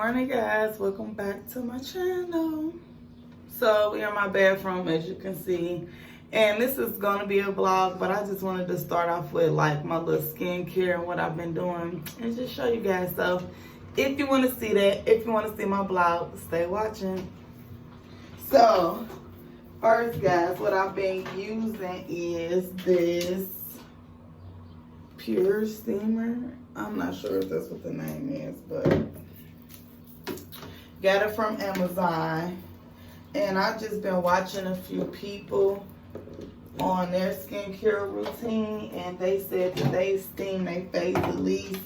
morning, guys. Welcome back to my channel. So we are in my bathroom, as you can see, and this is going to be a vlog, but I just wanted to start off with like my little skincare and what I've been doing and just show you guys. So if you want to see that, if you want to see my vlog, stay watching. So first, guys, what I've been using is this Pure Steamer. I'm not sure if that's what the name is, but got it from Amazon. And I've just been watching a few people on their skincare routine, and they said that they steam their face at least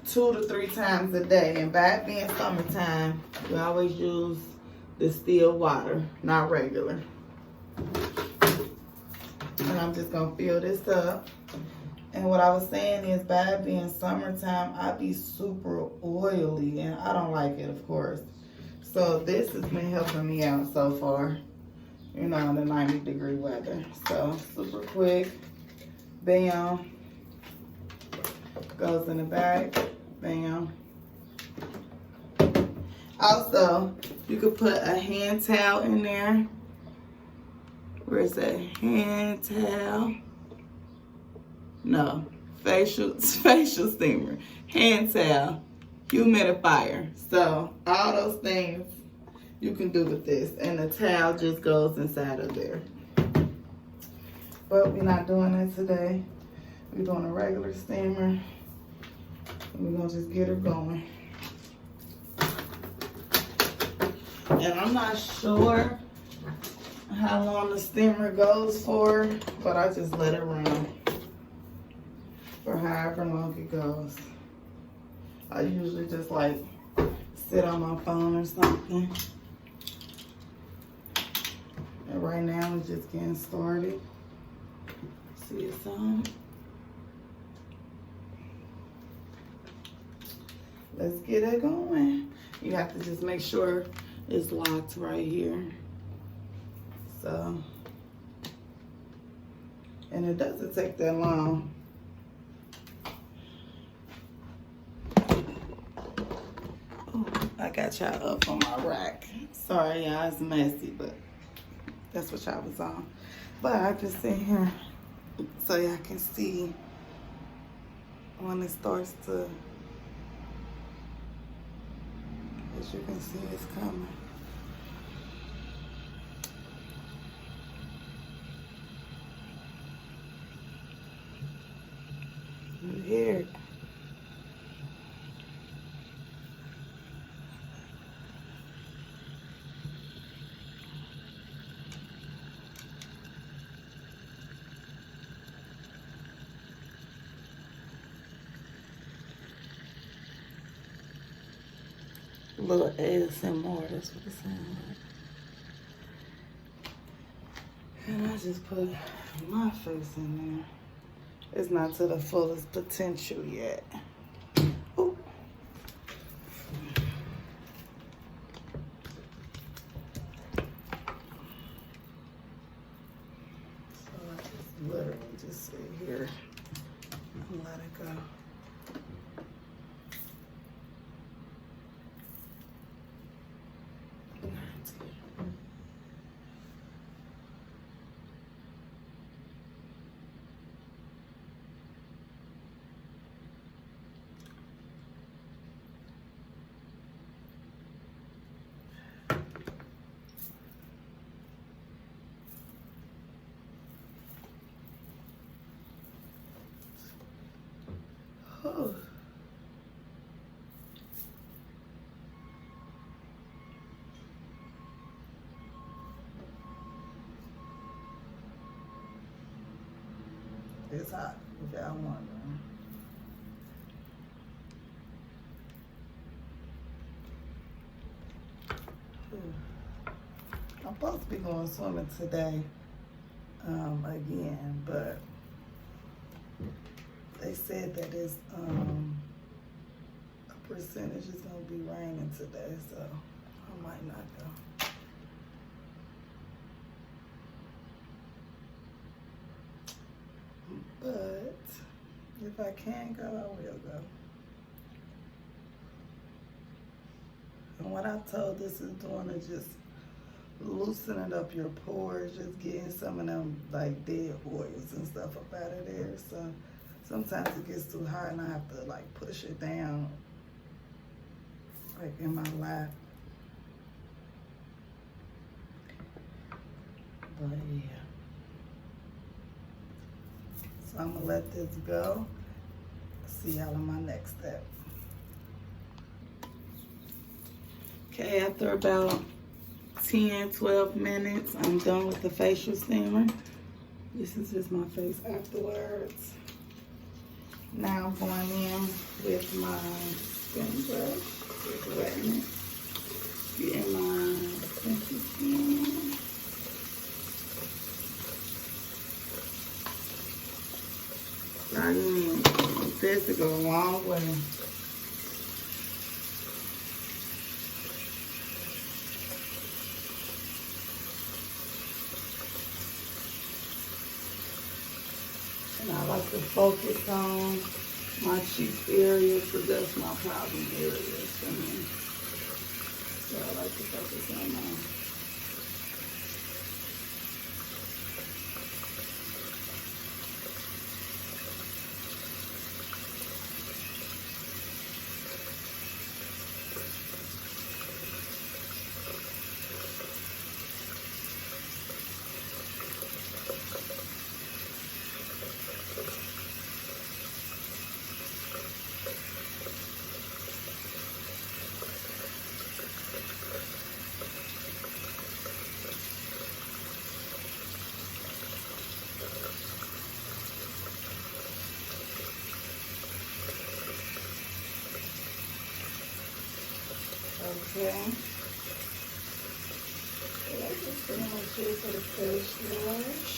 2 to 3 times a day. And by it being summertime, we always use distilled water, not regular. And I'm just gonna fill this up. And what I was saying is, by it being summertime, I be super oily, and I don't like it, of course. So this has been helping me out so far, you know, in the 90-degree weather. So super quick, bam, goes in the back, bam. Also, you could put a hand towel in there. Where's that hand towel? No, facial steamer, hand towel, humidifier. So all those things you can do with this, and the towel just goes inside of there. But we're not doing that today. We're doing a regular steamer. We're gonna just get her going. And I'm not sure how long the steamer goes for, but I just let it run for however long it goes. I usually just like sit on my phone or something. And right now it's just getting started. See it's on. Let's get it going. You have to just make sure it's locked right here. So, and it doesn't take that long. I got y'all up on my rack. Sorry, y'all, it's messy, but that's what y'all was on. But I just sit here so y'all can see when it starts to, as you can see, it's coming. You hear it? A little ASMR, that's what it sounds like. And I just put my face in there. It's not to the fullest potential yet. Ooh. So I just literally just sit here and let it go. Oh. It's hot, if y'all wondering. I'm supposed to be going swimming today again, but they said that it's a percentage is gonna be raining today, so I might not go. But if I can go, I will go. what I told this is doing is just loosening up your pores, just getting some of them like dead oils and stuff up out of there. So sometimes it gets too hot and I have to like push it down like in my lap. But yeah. So I'm gonna let this go. See y'all on my next step. Okay, after about 10-12 minutes, I'm done with the facial steamer. This is just my face afterwards. Now I'm going in with my spin brush, just wetting it, getting my sensitive skin. This to go a long way. And I like to focus on my cheek area, so that's my problem areas for me. So I like to focus on my okay. So that's just pretty much it for the face wash.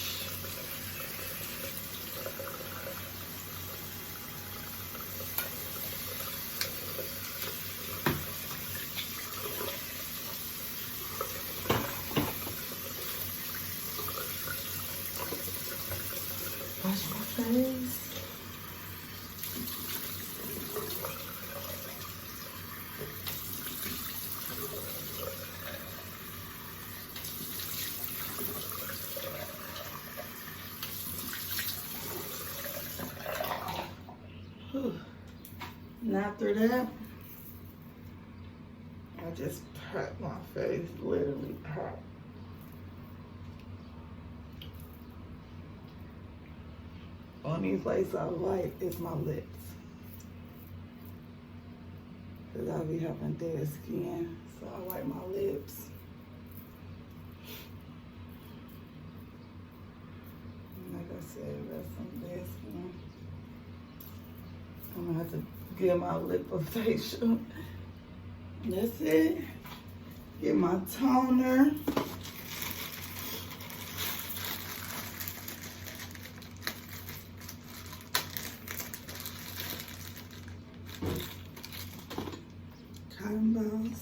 Wash my face. And after that, I just pat my face, literally pat. Only place I like is my lips, because I be having dead skin, so I like my lips. And like I said, that's some dead skin. I'm gonna have to give my lip a facial. That's it. Get my toner. Cotton balls.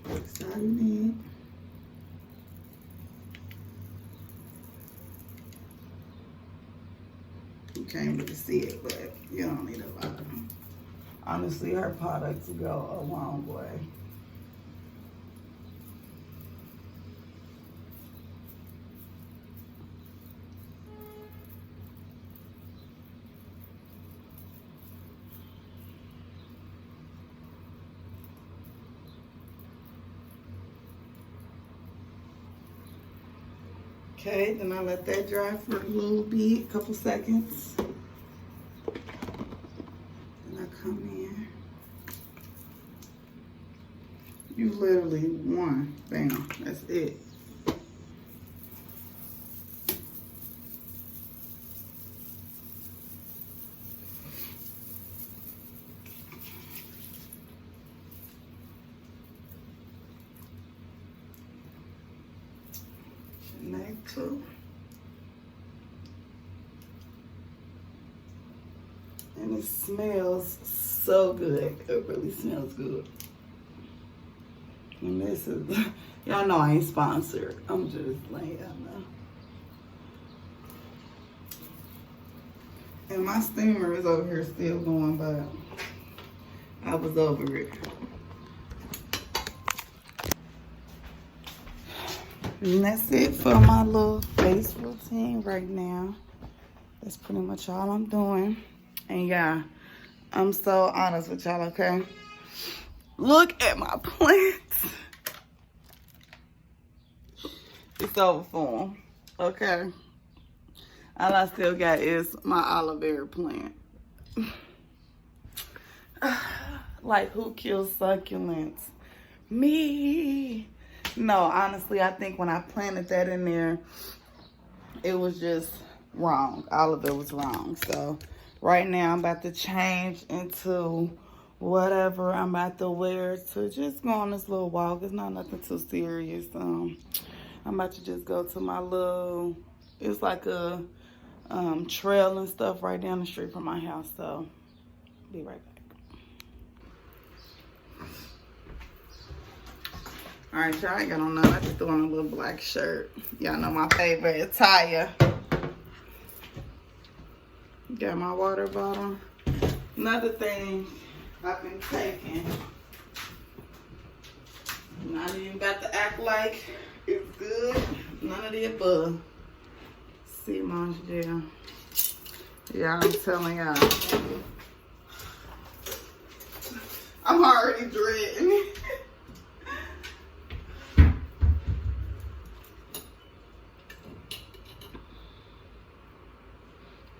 That's all you need. You can't really see it, but you don't need a lot. Honestly, her products go a long way. Okay, then I let that dry for a little bit, a couple seconds. Then I come in. You literally one, bam, that's it. Neck too. And it smells so good. It really smells good. And this is, y'all know I ain't sponsored. I'm just letting y'all know. And my steamer is over here still going, but I was over it. And that's it for my little face routine right now. That's pretty much all I'm doing. And yeah, I'm so honest with y'all, okay? Look at my plants. It's over for 'em, okay? All I still got is my aloe vera plant. Like, who kills succulents? Me. No, honestly, I think when I planted that in there, it was just wrong. All of it was wrong. So right now I'm about to change into whatever I'm about to wear to just go on this little walk. It's not nothing too serious. I'm about to just go to my little, it's like a trail and stuff right down the street from my house. So be right back. All right, y'all, I ain't got on none. I just threw on a little black shirt. Y'all know my favorite attire. Got my water bottle. Another thing I've been taking. Not even about to act like it's good. None of the above. Sea moss gel. Yeah, I'm telling y'all. I'm already dreading.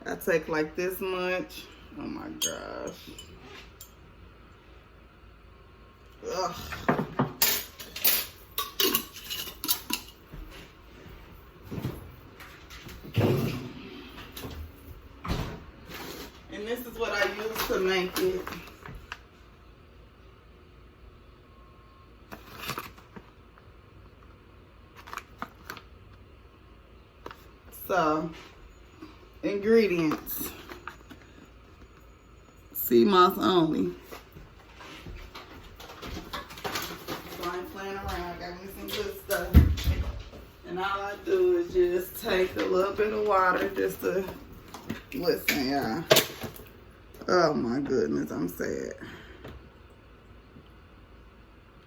I take like this much. Oh my gosh. Ugh. And this is what I use to make it. So, ingredients. Sea moss only. So I ain't playing around. I got me some good stuff. And all I do is just take a little bit of water just to listen, y'all. Oh my goodness, I'm sad.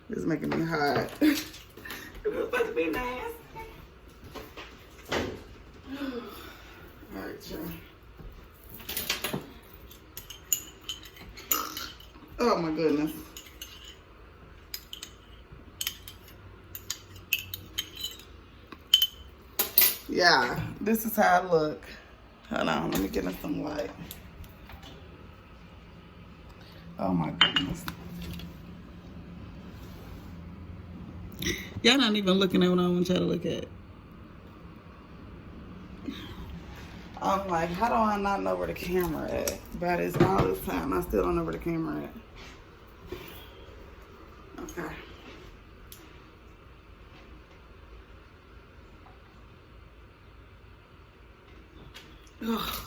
It's making me hot. It's supposed to be nasty. Alright, y'all. Oh my goodness. Yeah, this is how I look. Hold on, let me get in some light. Oh my goodness. Y'all not even looking at what I want y'all to look at. I'm like, how do I not know where the camera at? But it's all this time, I still don't know where the camera at. Okay. Ugh.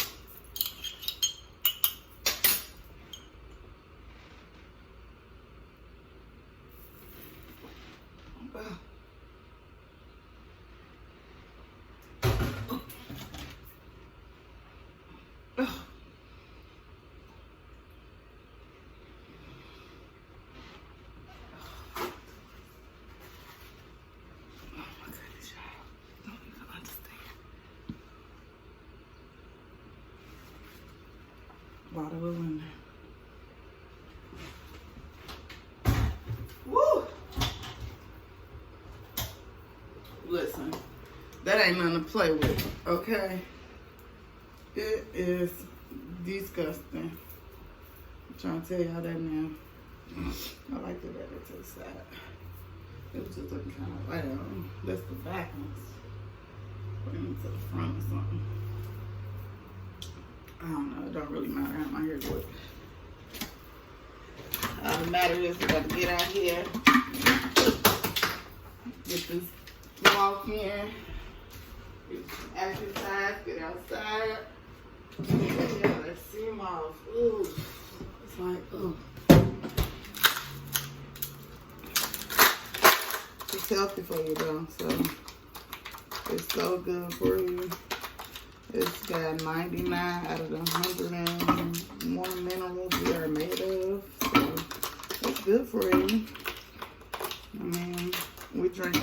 Water was in there. Woo! Listen, that ain't nothing to play with, okay? It is disgusting. I'm trying to tell y'all that now. I like the better to the side. It was just looking kind of like, that's the back ones. Put them to the front or something. I don't know, it don't really matter how my hair looks. All that matters is we gotta get out here, get this walk in, get some exercise, get outside. Yeah, let's see them off. Ooh, it's like, ooh. It's healthy for you though, so it's so good for you. It's got 99 out of the 101 minerals we are made of. So it's good for you. I mean, we drink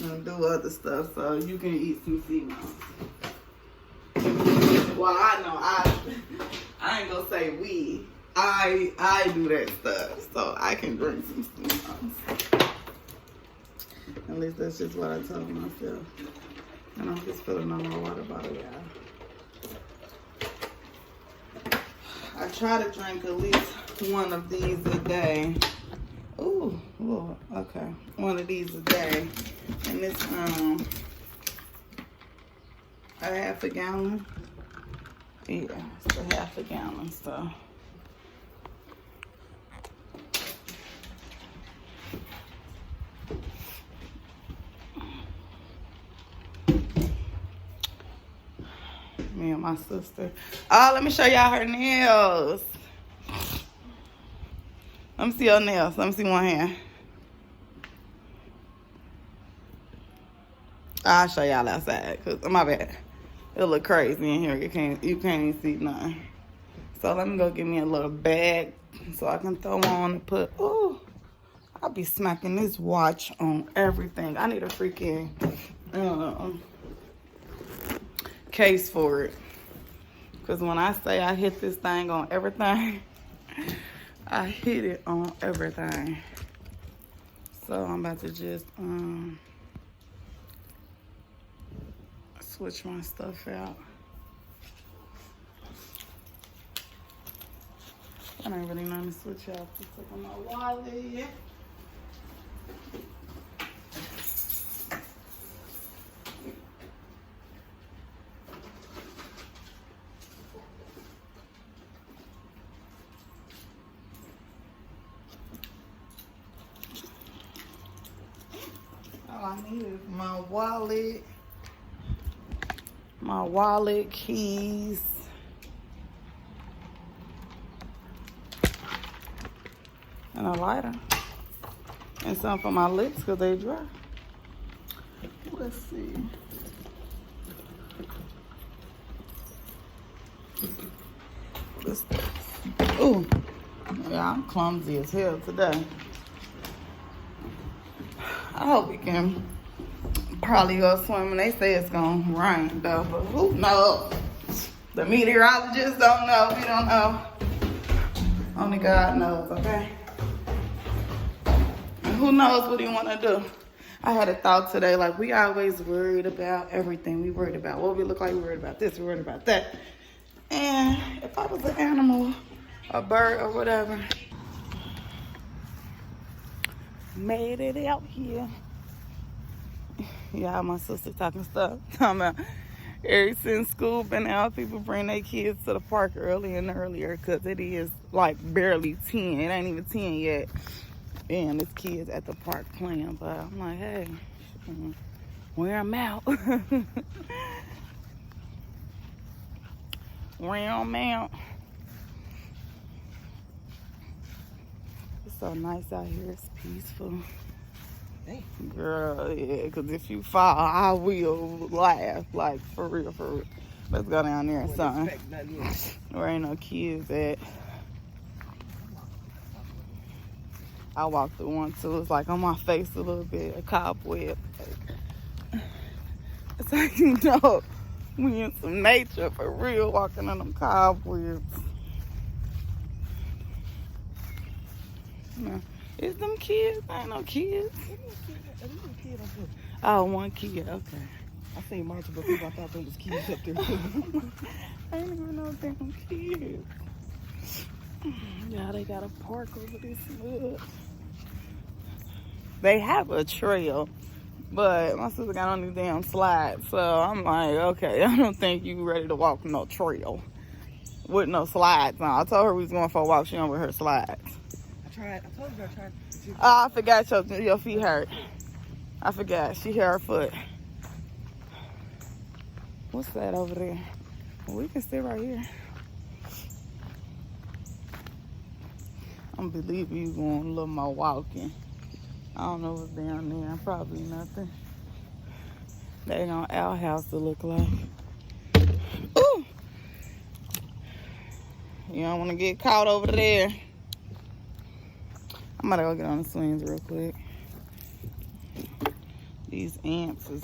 and do other stuff, so you can eat some sea moss. Well, I know I ain't gonna say we. I do that stuff, so I can drink some sea moss. At least that's just what I told myself. And I'm just filling on my water bottle, y'all. I try to drink at least one of these a day. Ooh, Lord, okay. One of these a day. And it's a half a gallon. Yeah, it's a half a gallon, so. Me and my sister. Oh, let me show y'all her nails. Let me see your nails. Let me see one hand. I'll show y'all outside, cause my bad. It look crazy in here. You can't even see nothing. So let me go get me a little bag so I can throw on and put. Ooh, I'll be smacking this watch on everything. I need a freaking case for it. Cause when I say I hit this thing on everything, I hit it on everything. So I'm about to just switch my stuff out. I don't really know how to switch out. Just look at my wallet. All I need is my wallet, keys, and a lighter, and some for my lips because they dry. Let's see. This, ooh, yeah, I'm clumsy as hell today. I hope we can probably go swimming. They say it's gonna rain though, but who knows? The meteorologists don't know. We don't know. Only God knows, okay? And who knows what he wanna do? I had a thought today, like we always worried about everything. We worried about what we look like, we worried about this, we worried about that. And if I was an animal, a bird or whatever, made it out here. Yeah, my sister talking stuff. Talking about ever since school been out, people bring their kids to the park earlier and earlier because it is like barely 10. It ain't even 10 yet. And there's kids at the park playing. But I'm like, hey, wear them out. Wear them out. It's so nice out here. It's peaceful. Hey. Girl, yeah, because if you fall, I will laugh. Like, for real, for real. Let's go down there and something. There ain't no kids at. I walked through one, too. It's like on my face a little bit, a cobweb. It's like, you know, we in some nature, for real, walking on them cobwebs. No. Is them kids? I ain't no kids. Oh, one kid. Okay. I seen multiple people. I thought there was kids up there too. I didn't even know they were kids. Yeah, they got a park over this mud. They have a trail, but my sister got on these damn slides. So I'm like, okay, I don't think you ready to walk no trail with no slides on. I told her we was going for a walk. She on with her slides. I told her I tried. Oh, I forgot your feet hurt. I forgot. She hit her foot. What's that over there? Well, we can sit right here. I'm believing you going a little more walking. I don't know what's down there. Probably nothing. They ain't on our house to look like. You don't want to get caught over there. I'm gonna go get on the swings real quick. These ants is...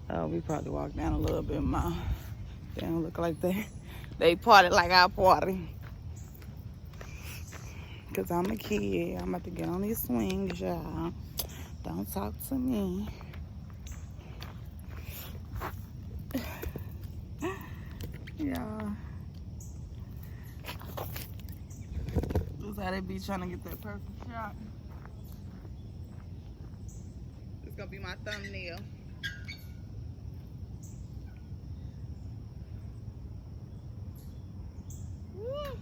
Oh, we probably walked down a little bit more. They don't look like they party like I party. Cause I'm a kid. I'm about to get on these swings, y'all. Don't talk to me. Y'all. This is how they be trying to get that perfect shot. It's gonna be my thumbnail. Woo.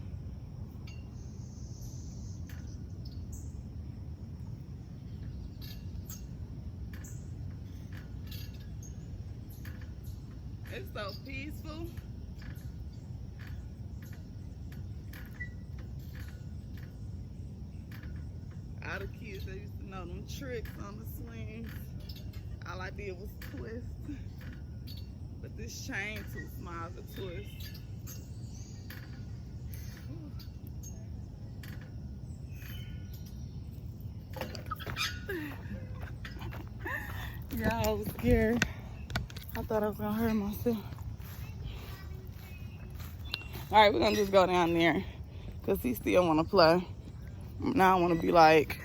It's so peaceful. All the kids that used to know them tricks on the swings, all I did was twist. But this chain too small to twist. Yeah, I was scared. I thought I was gonna hurt myself. All right, we're gonna just go down there because he still wanna play. Now I wanna be like,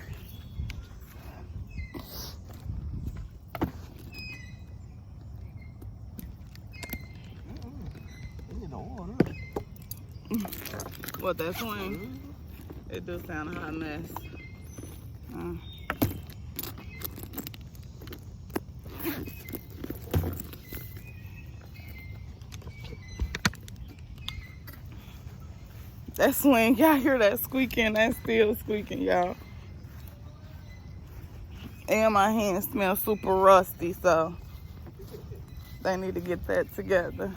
what, that swing? It does sound a hot mess. That swing, y'all hear that squeaking? That's still squeaking, y'all. And my hands smell super rusty, so they need to get that together.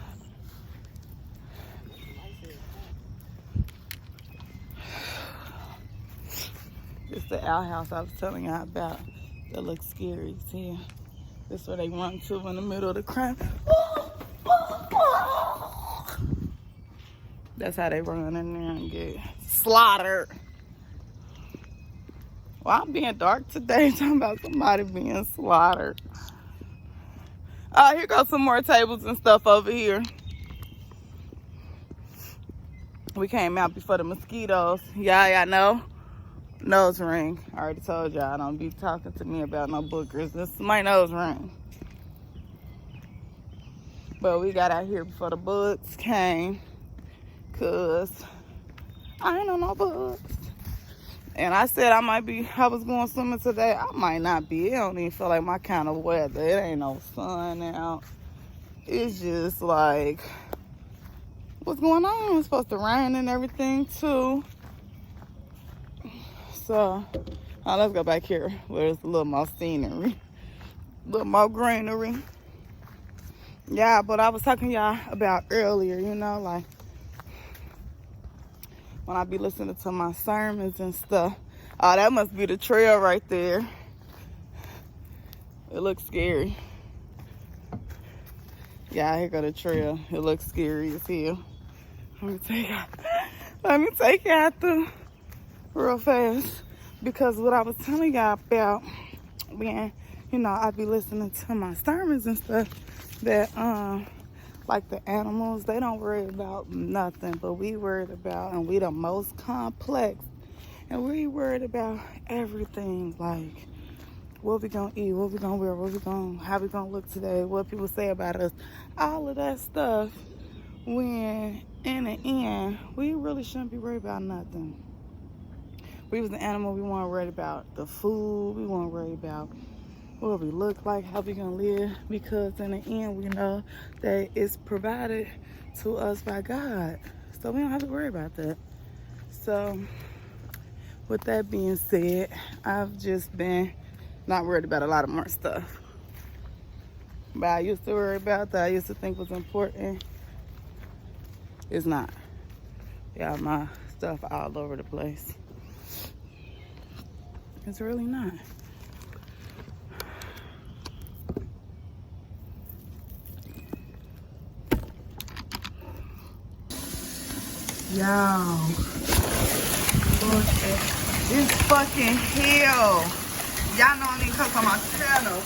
It's the outhouse I was telling y'all about that looks scary. See, this is where they run to in the middle of the crowd. That's how they run in there and get slaughtered. Well, I'm being dark today, talking about somebody being slaughtered. Here goes some more tables and stuff over here. We came out before the mosquitoes. Y'all know? Nose ring. I already told y'all, don't be talking to me about no bookers. This is my nose ring. But we got out here before the bugs came. Cause I ain't on no bugs. And I said I was going swimming today. I might not be. It don't even feel like my kind of weather. It ain't no sun out. It's just like, what's going on? It's supposed to rain and everything too. So, let's go back here where there's a little more scenery. A little more greenery. Yeah, but I was talking to y'all about earlier, you know, like, when I be listening to my sermons and stuff. Oh, that must be the trail right there. It looks scary. Yeah, here go the trail. It looks scary as hell. Let me take you out the real fast. Because what I was telling y'all about when, you know, I be listening to my sermons and stuff, that like the animals, they don't worry about nothing, but we worried about, and we the most complex, and we worried about everything, like what we gonna eat, what we gonna wear, how we gonna look today, what people say about us, all of that stuff, when in the end, we really shouldn't be worried about nothing. We was the animal, we weren't worried about the food, we weren't worried about what we look like, how we gonna live, because in the end we know that it's provided to us by God, so we don't have to worry about that. So with that being said, I've just been not worried about a lot of more stuff, but I used to worry about that. I used to think was important. It's not. Yeah, my stuff all over the place. It's really not. Y'all, look at this fucking hell. Y'all know I need to come on my channel.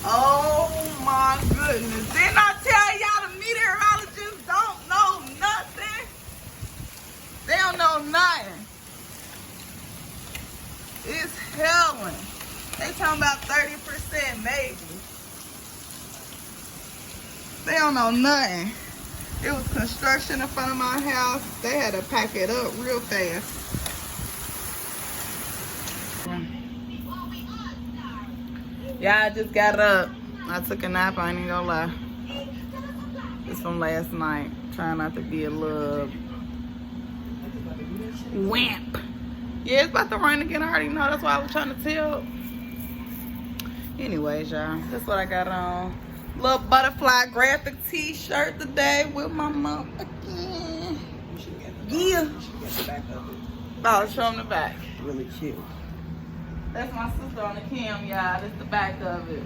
Oh my goodness. Didn't I tell y'all the meteorologists don't know nothing? They don't know nothing. It's hailing. They talking about 30% maybe. They don't know nothing. It was construction in front of my house. They had to pack it up real fast. Yeah, I just got up. I took a nap, I ain't even gonna lie. It's from last night. Trying not to be a little wimp. Yeah, it's about to rain again. I already know. That's why I was trying to tell. Anyways, y'all, that's what I got on. Little butterfly graphic t-shirt today with my mom again. Yeah. Oh, show them the back. Really cute. That's my sister on the cam, y'all. That's the back of it.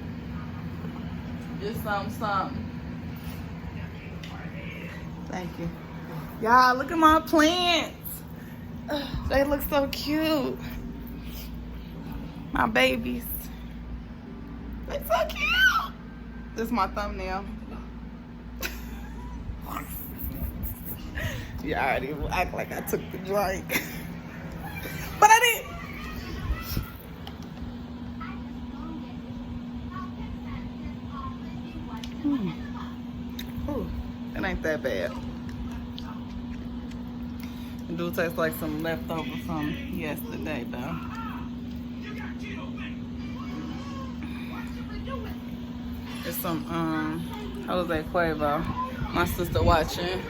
Just something. Thank you. Y'all, look at my plants. They look so cute. My babies. They so cute. This is my thumbnail. You already act like I took the drink. But I didn't. Ooh, it ain't that bad. It do taste like some leftover from yesterday though. It's some Jose Cuervo. My sister watching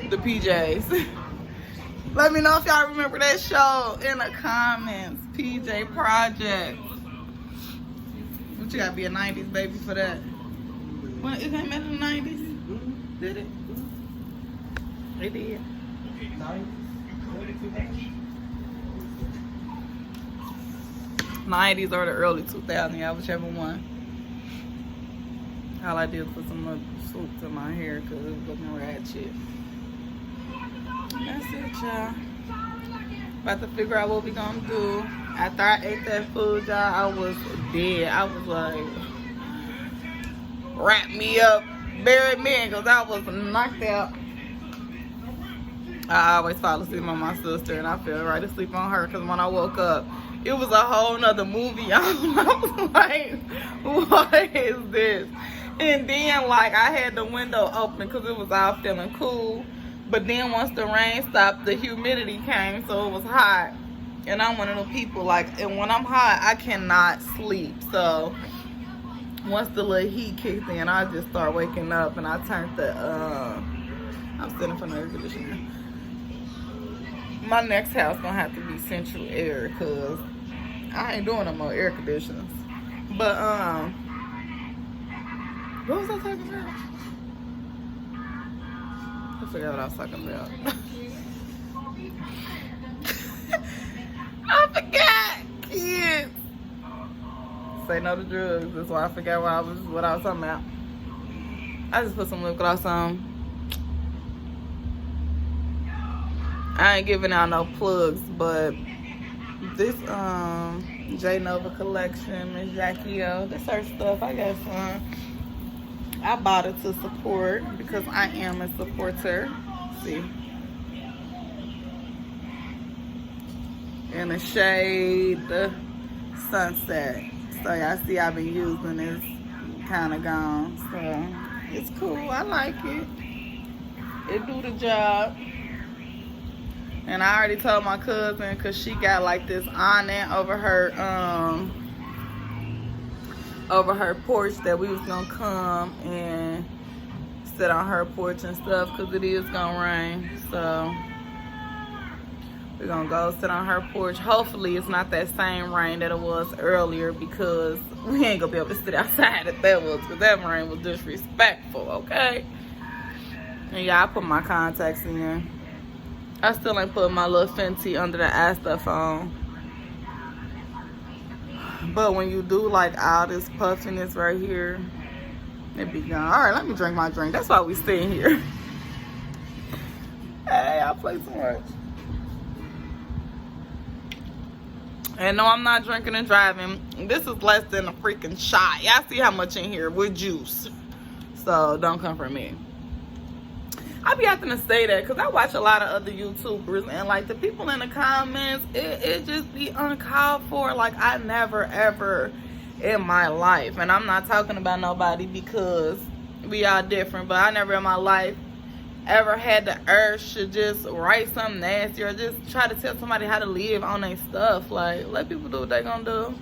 the PJs. Let me know if y'all remember that show in the comments. PJ Project. But you gotta be a 90s baby for that. What, it came out in the 90s? Did it? It did. 90s or the early 2000s, yeah, whichever one. All I did was put some little swoop to my hair because it was looking ratchet. That's it, y'all. About to figure out what we gonna do. After I ate that food, y'all, I was dead. I was like, wrap me up, bury me, because I was knocked out. I always fall asleep on my sister, and I fell right asleep on her, because when I woke up, it was a whole nother movie. I was like, what is this? And then, like, I had the window open because it was all feeling cool. But then once the rain stopped, the humidity came, so it was hot. And I'm one of the people, like, and when I'm hot, I cannot sleep. So once the little heat kicked in, I just start waking up, and I turned the, I'm sitting for the air conditioner. My next house gonna have to be central air, because I ain't doing no more air conditioners. But, what was I talking about? I forgot what I was talking about. I forgot, kids. Say no to drugs. That's why I forgot what I was talking about. I just put some lip gloss on. I ain't giving out no plugs, but this J Nova collection, Miss Jackie O, this her stuff. I got some. I bought it to support because I am a supporter. See, in the shade, the sunset. So y'all see, I've been using this, kind of gone. So it's cool. I like it. It do the job. And I already told my cousin, cause she got like this awning over her porch, that we was gonna come and sit on her porch and stuff, cause it is gonna rain. So we're gonna go sit on her porch. Hopefully it's not that same rain that it was earlier, because we ain't gonna be able to sit outside if that was, cause that rain was disrespectful, okay? And yeah, I put my contacts in. I still ain't put my little Fenty under the eye stuff on. But when you do like all this puffiness right here, it be gone. All right, let me drink my drink. That's why we staying here. Hey, I play too much. And no, I'm not drinking and driving. This is less than a freaking shot. Y'all see how much in here with juice. So don't come for me. I be having to say that because I watch a lot of other YouTubers and like the people in the comments, it just be uncalled for. Like I never ever in my life, and I'm not talking about nobody because we all different, but I never in my life ever had the urge to just write something nasty or just try to tell somebody how to live on their stuff. Like let people do what they gonna do,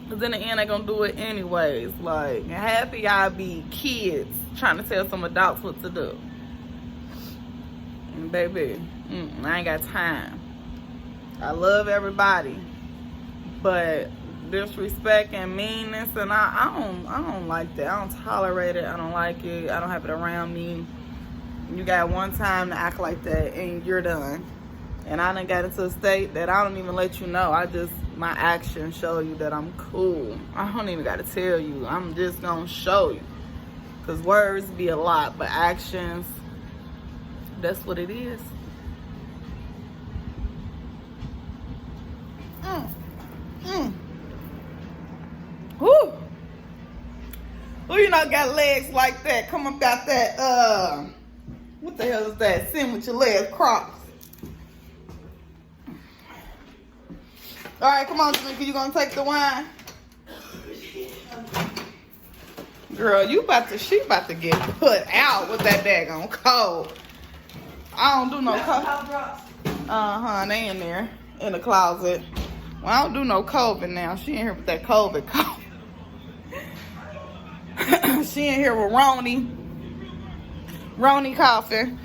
because in the end they gonna do it anyways. Like half of y'all be kids trying to tell some adults what to do. Baby, I ain't got time. I love everybody, but disrespect and meanness, and I don't like that. I don't tolerate it. I don't like it. I don't have it around me. You got one time to act like that, and you're done. And I done got into a state that I don't even let you know. My actions show you that I'm cool. I don't even got to tell you. I'm just gonna show you, because words be a lot, but actions, that's what it is. Whoo! Who you know got legs like that? Come up out that, what the hell is that? Sitting with your legs crossed. All right, come on, Tamika. You gonna take the wine? Girl, she about to get put out with that daggone cold. I don't do no cold. They in there in the closet. Well, I don't do no COVID now. She in here with that COVID cold. She in here with Roni coughing.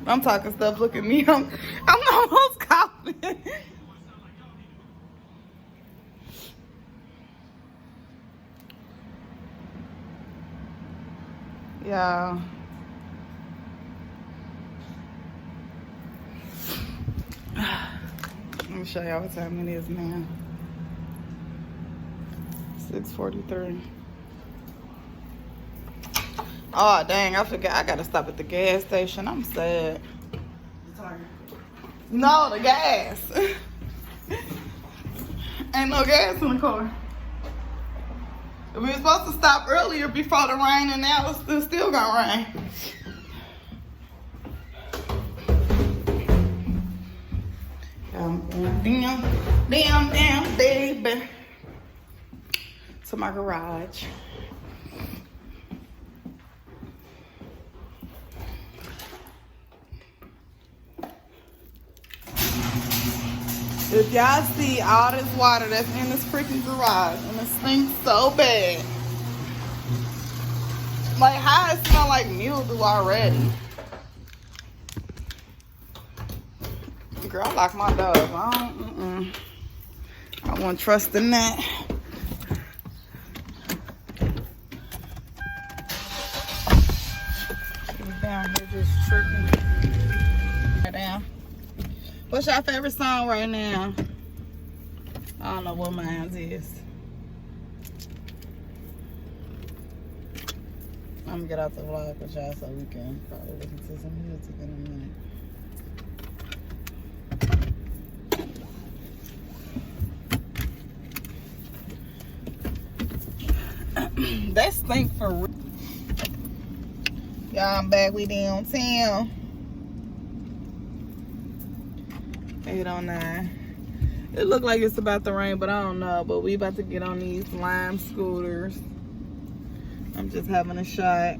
I'm talking stuff. Look at me. I'm almost coughing. Yeah. Let me show y'all what time it is now. 6:43. Oh dang, I forgot I gotta stop at the gas station. I'm sad. No, the gas. Ain't no gas in the car. We were supposed to stop earlier before the rain, and now it's still gonna rain. Damn, baby. To my garage. If y'all see all this water that's in this freaking garage, and it stinks so bad. Like, how it smell like mildew already? Girl, I like my dog. I won't trust in that. She's down here just tripping. Right down. What's your favorite song right now? I don't know what mine is. I'm gonna get out the vlog with y'all so we can probably listen to some music in a minute. That stink for real. Y'all, I'm back. We downtown. 809. It look like it's about to rain, but I don't know. But we about to get on these lime scooters. I'm just having a shot.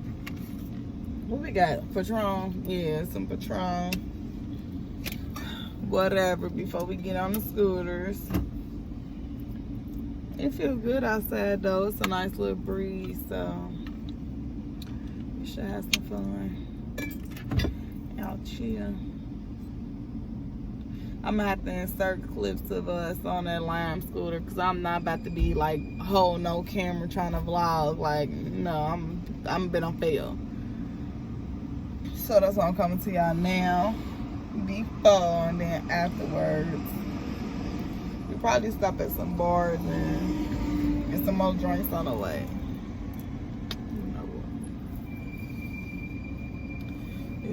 What we got? Patron? Yeah, some Patron. Whatever, before we get on the scooters. It feels good outside though. It's a nice little breeze, so we should have some fun. Out chill. I'm gonna have to insert clips of us on that lime scooter, because I'm not about to be like whole no camera trying to vlog. Like, no, I'm been on fail. So that's why I'm coming to y'all now, before and then afterwards. We probably stop at some bars and get some more drinks on the way.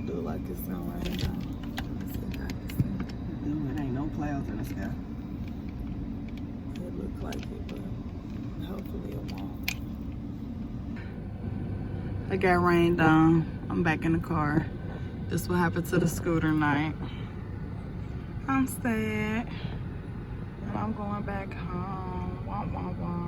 do like it's gonna rain down. It ain't no clouds in the sky. It look like it, but hopefully it won't. I got rained on. I'm back in the car. This what happened to the scooter night. I'm sad. And I'm going back home. Wah, wah, wah.